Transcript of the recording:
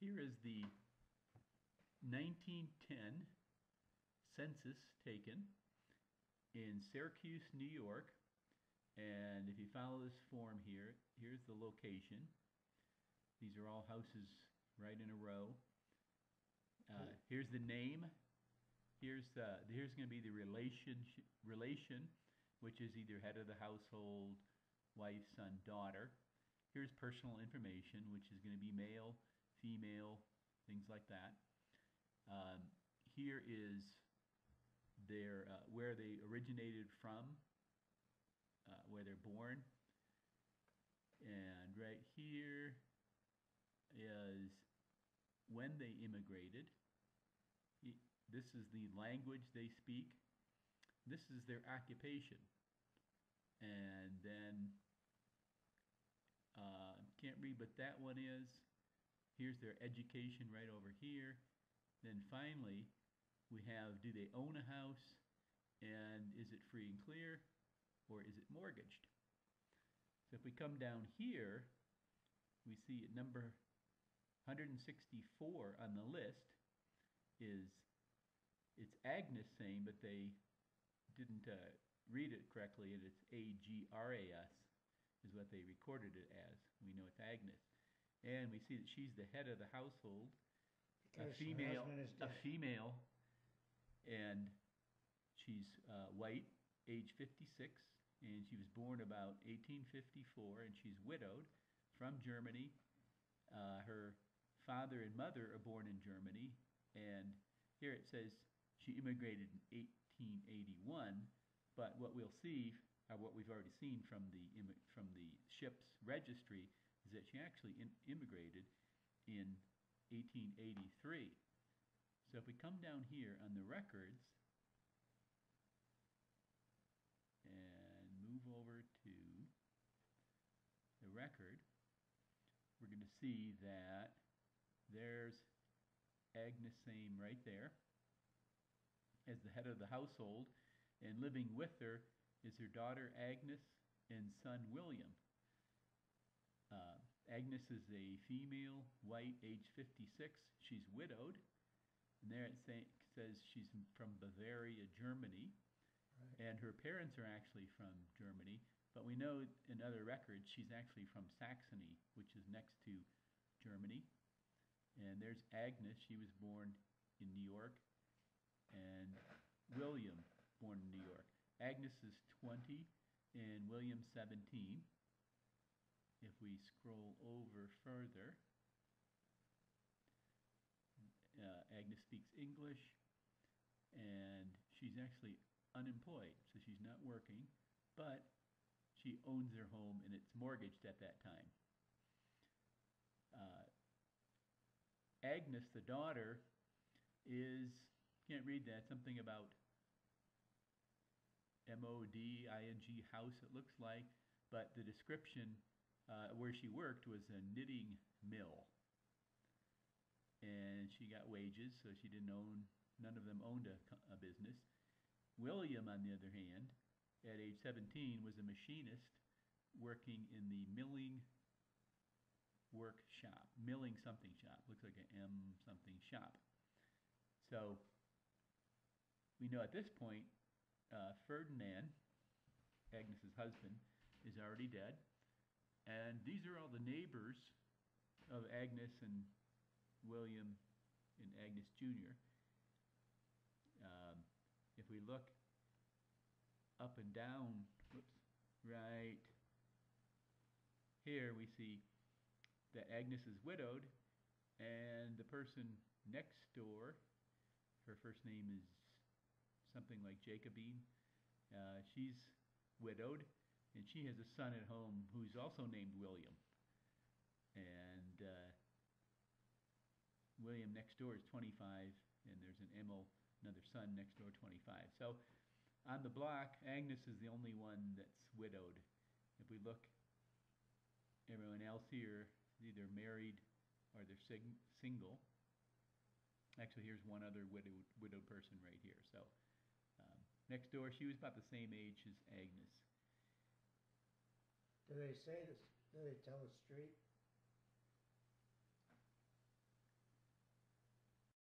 Here is the 1910 census taken in Syracuse, New York. And if you follow this form here, here's the location. These are all houses right in a row. Here's the name. Here's going to be the relation, which is either head of the household, wife, son, daughter. Here's personal information, which is going to be male, female, things like that. Here is their where they originated from, where they're born, and right here is when they immigrated. This is the language they speak. This is their occupation, and then can't read what that one is. Here's their education right over here. Then finally, we have, do they own a house, and is it free and clear, or is it mortgaged? So if we come down here, we see at number 164 on the list it's Agnus saying, but they didn't read it correctly, and it's Agras is what they recorded it as. We know it's Agnus. And we see that she's the head of the household, because her husband is dead. A female, and she's white, age 56, and she was born about 1854, and she's widowed, from Germany. Her father and mother are born in Germany, and here it says she immigrated in 1881, but what we'll see, or what we've already seen from the ship's registry, is that she actually immigrated in 1883. So if we come down here on the records and move over to the record, we're going to see that there's Agnes Same right there as the head of the household, and living with her is her daughter Agnes and son William. Agnes is a female, white, age 56. She's widowed, and there it says she's from Bavaria, Germany, Right. and her parents are actually from Germany, but we know in other records she's actually from Saxony, which is next to Germany. And there's Agnes. She was born in New York, and William, born in New York. Agnes is 20 and William 17. If we scroll over further, Agnes speaks English, and she's actually unemployed, so she's not working, but she owns her home and it's mortgaged at that time. Agnes, the daughter, is, can't read that, something about MODING house it looks like, but the description where she worked was a knitting mill, and she got wages, so she didn't own, none of them owned a business. William, on the other hand, at age 17, was a machinist working in the milling workshop, milling something shop, looks like an M something shop. So we know at this point Ferdinand, Agnes's husband, is already dead, and these are all the neighbors of Agnes and William and Agnes Jr. If we look up and down, whoops, right here, we see that Agnes is widowed, and the person next door, her first name is something like Jacobine, she's widowed, and she has a son at home who's also named William. And William next door is 25, and there's another son next door, 25. So on the block, Agnes is the only one that's widowed. If we look, everyone else here is either married or they're single. Actually, here's one other widowed person right here. So next door, she was about the same age as Agnes. Do they say this? Do they tell the street?